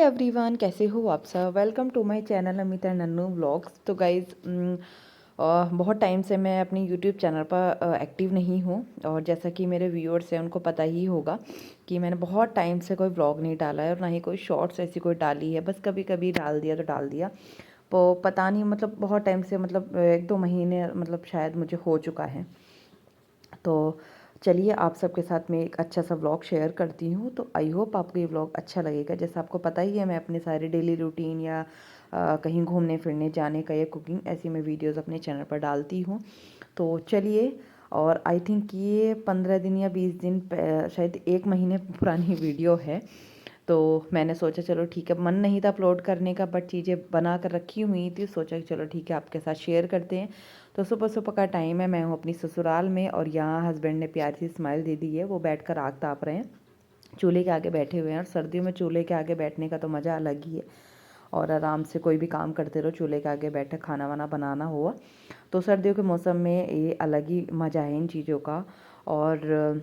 Everyone, कैसे हो आप सब। Welcome to my channel Amita Nannu vlogs. तो गाइज़, बहुत टाइम से मैं अपनी यूट्यूब चैनल पर एक्टिव नहीं हूँ। और जैसा कि मेरे व्यूअर्स हैं उनको पता ही होगा कि मैंने बहुत टाइम से कोई व्लॉग नहीं डाला है और ना ही कोई शॉर्ट्स ऐसी कोई डाली है। बस कभी कभी डाल दिया तो डाल दिया। तो पता नहीं, मतलब बहुत टाइम से, मतलब 1-2 महीने मतलब शायद मुझे हो चुका है। तो चलिए आप सबके साथ में एक अच्छा सा व्लॉग शेयर करती हूँ। तो आई होप आपको ये व्लॉग अच्छा लगेगा। जैसा आपको पता ही है, मैं अपने सारे डेली रूटीन या कहीं घूमने फिरने जाने का या कुकिंग ऐसी मैं वीडियोस अपने चैनल पर डालती हूँ। तो चलिए, और आई थिंक ये 15 दिन या 20 दिन शायद 1 महीने पुरानी वीडियो है। तो मैंने सोचा चलो ठीक है, मन नहीं था अपलोड करने का, बट चीज़ें बना कर रखी हुई थी। सोचा कि चलो ठीक है आपके साथ शेयर करते हैं। तो सुबह सुबह का टाइम है, मैं हूँ अपनी ससुराल में और यहाँ हस्बैंड ने प्यारी सी स्माइल दे दी है। वो बैठकर आग ताप रहे हैं, चूल्हे के आगे बैठे हुए हैं। और सर्दियों में चूल्हे के आगे बैठने का तो मज़ा अलग ही है। और आराम से कोई भी काम करते रहो, चूल्हे के आगे बैठे खाना वाना बनाना हुआ। तो सर्दियों के मौसम में ये अलग ही मज़ा है इन चीज़ों का। और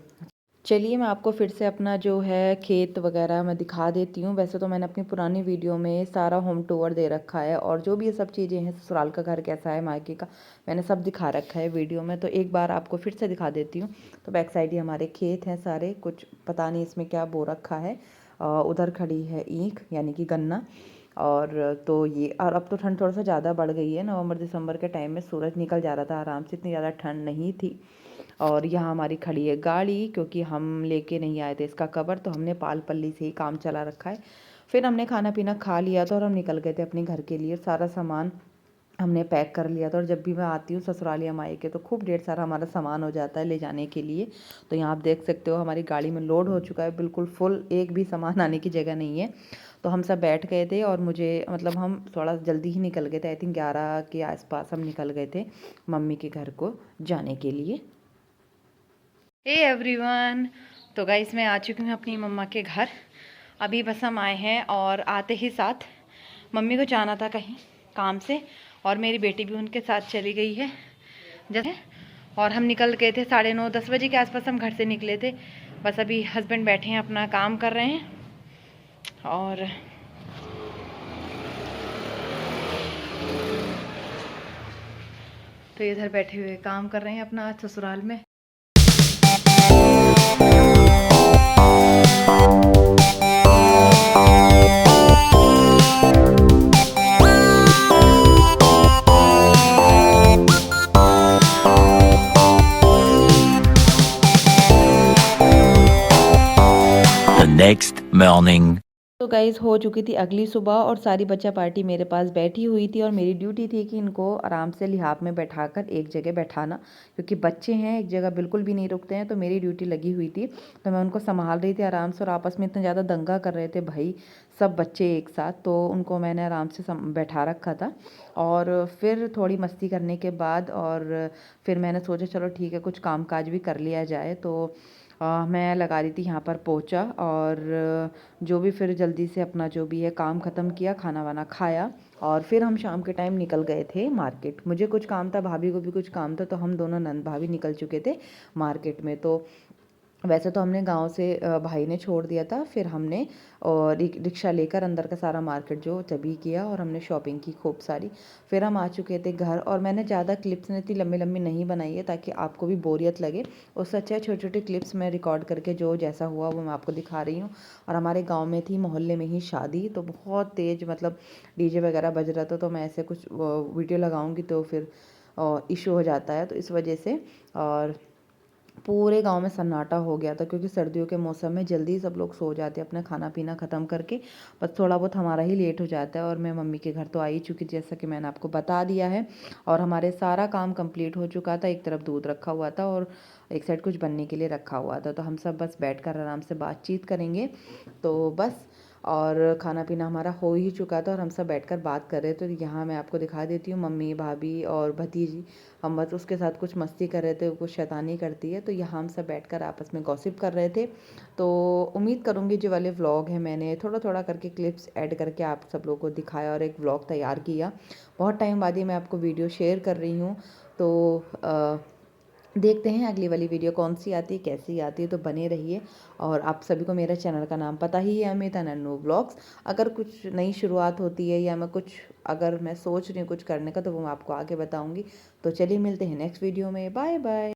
चलिए मैं आपको फिर से अपना जो है खेत वगैरह मैं दिखा देती हूँ। वैसे तो मैंने अपनी पुरानी वीडियो में सारा होम टूर दे रखा है और जो भी ये सब चीज़ें हैं, ससुराल का घर कैसा है, मायके का, मैंने सब दिखा रखा है वीडियो में। तो एक बार आपको फिर से दिखा देती हूँ। तो बैक साइड ही हमारे खेत हैं सारे, कुछ पता नहीं इसमें क्या बो रखा है। उधर खड़ी है ईख यानी कि गन्ना। और तो ये, और अब तो ठंड थोड़ा सा ज़्यादा बढ़ गई है। नवंबर दिसंबर के टाइम में सूरज निकल जा रहा था आराम से, इतनी ज़्यादा ठंड नहीं थी। और यहाँ हमारी खड़ी है गाड़ी, क्योंकि हम लेके नहीं आए थे इसका कवर, तो हमने पाल पल्ली से ही काम चला रखा है। फिर हमने खाना पीना खा लिया था और हम निकल गए थे अपने घर के लिए। सारा सामान हमने पैक कर लिया था। और जब भी मैं आती हूँ ससुराल या मायके तो खूब ढेर सारा हमारा सामान हो जाता है ले जाने के लिए। तो यहाँ आप देख सकते हो हमारी गाड़ी में लोड हो चुका है बिल्कुल फुल, एक भी सामान आने की जगह नहीं है। तो हम सब बैठ गए थे और मुझे, मतलब हम थोड़ा जल्दी ही निकल गए थे। आई थिंक 11 के आसपास हम निकल गए थे मम्मी के घर को जाने के लिए। हे एवरीवन, तो गाइस मैं आ चुकी हूँ अपनी मम्मा के घर। अभी बस हम आए हैं और आते ही साथ मम्मी को जाना था कहीं काम से, और मेरी बेटी भी उनके साथ चली गई है जैसे। और हम निकल गए थे 9:30-10 बजे के आसपास हम घर से निकले थे। बस अभी हस्बैंड बैठे हैं अपना काम कर रहे हैं। और तो इधर बैठे हुए काम कर रहे हैं अपना आज ससुराल में। Next morning. तो गाइज़ हो चुकी थी अगली सुबह और सारी बच्चा पार्टी मेरे पास बैठी हुई थी। और मेरी ड्यूटी थी कि इनको आराम से लिहाफ में बैठाकर एक जगह बैठाना, क्योंकि बच्चे हैं एक जगह बिल्कुल भी नहीं रुकते हैं। तो मेरी ड्यूटी लगी हुई थी, तो मैं उनको संभाल रही थी आराम से। और आपस में इतना ज़्यादा दंगा कर रहे थे भाई, सब बच्चे एक साथ, तो उनको मैंने आराम से बैठा रखा था। और फिर थोड़ी मस्ती करने के बाद और फिर मैंने सोचा चलो ठीक है कुछ काम काज भी कर लिया जाए। तो मैं लगा रही थी यहाँ पर पोंछा। और जो भी फिर जल्दी से अपना जो भी है काम ख़त्म किया, खाना वाना खाया। और फिर हम शाम के टाइम निकल गए थे मार्केट। मुझे कुछ काम था, भाभी को भी कुछ काम था, तो हम दोनों नंद भाभी निकल चुके थे मार्केट में। तो वैसे तो हमने गांव से भाई ने छोड़ दिया था, फिर हमने और रिक्शा लेकर अंदर का सारा मार्केट जो तभी किया और हमने शॉपिंग की खूब सारी। फिर हम आ चुके थे घर। और मैंने ज़्यादा क्लिप्स इतनी लंबी लंबी नहीं बनाई है ताकि आपको भी बोरियत लगे। उससे अच्छा छोटे छोटे क्लिप्स मैं रिकॉर्ड करके जो जैसा हुआ वो मैं आपको दिखा रही हूँ। और हमारे गाँव में थी मोहल्ले में ही शादी, तो बहुत तेज़ मतलब डीजे वगैरह बज रहा था। तो मैं ऐसे कुछ वीडियो लगाऊंगी तो फिर इशू हो जाता है, तो इस वजह से। और पूरे गांव में सन्नाटा हो गया था, क्योंकि सर्दियों के मौसम में जल्दी सब लोग सो जाते हैं अपना खाना पीना ख़त्म करके। बस थोड़ा बहुत हमारा ही लेट हो जाता है। और मैं मम्मी के घर तो आ ही चुकी थी जैसा कि मैंने आपको बता दिया है। और हमारे सारा काम कंप्लीट हो चुका था। एक तरफ दूध रखा हुआ था और एक साइड कुछ बनने के लिए रखा हुआ था। तो हम सब बस बैठ आराम से बातचीत करेंगे, तो बस। और खाना पीना हमारा हो ही चुका था और हम सब बैठकर बात कर रहे थे। तो यहाँ मैं आपको दिखा देती हूँ, मम्मी भाभी और भतीजी, हम बस उसके साथ कुछ मस्ती कर रहे थे, कुछ शैतानी करती है। तो यहाँ हम सब बैठकर आपस में गॉसिप कर रहे थे। तो उम्मीद करूँगी जो वाले व्लॉग हैं मैंने थोड़ा थोड़ा करके क्लिप्स ऐड करके आप सब लोगों को दिखाया और एक व्लॉग तैयार किया। बहुत टाइम बाद ही मैं आपको वीडियो शेयर कर रही हूँ। तो देखते हैं अगली वाली वीडियो कौन सी आती है, कैसी आती है, तो बने रहिए। और आप सभी को मेरा चैनल का नाम पता ही है, अमिता नन्नू व्लॉग्स। अगर कुछ नई शुरुआत होती है या मैं कुछ अगर मैं सोच रही हूँ कुछ करने का, तो वो मैं आपको आगे बताऊँगी। तो चलिए मिलते हैं नेक्स्ट वीडियो में। Bye bye.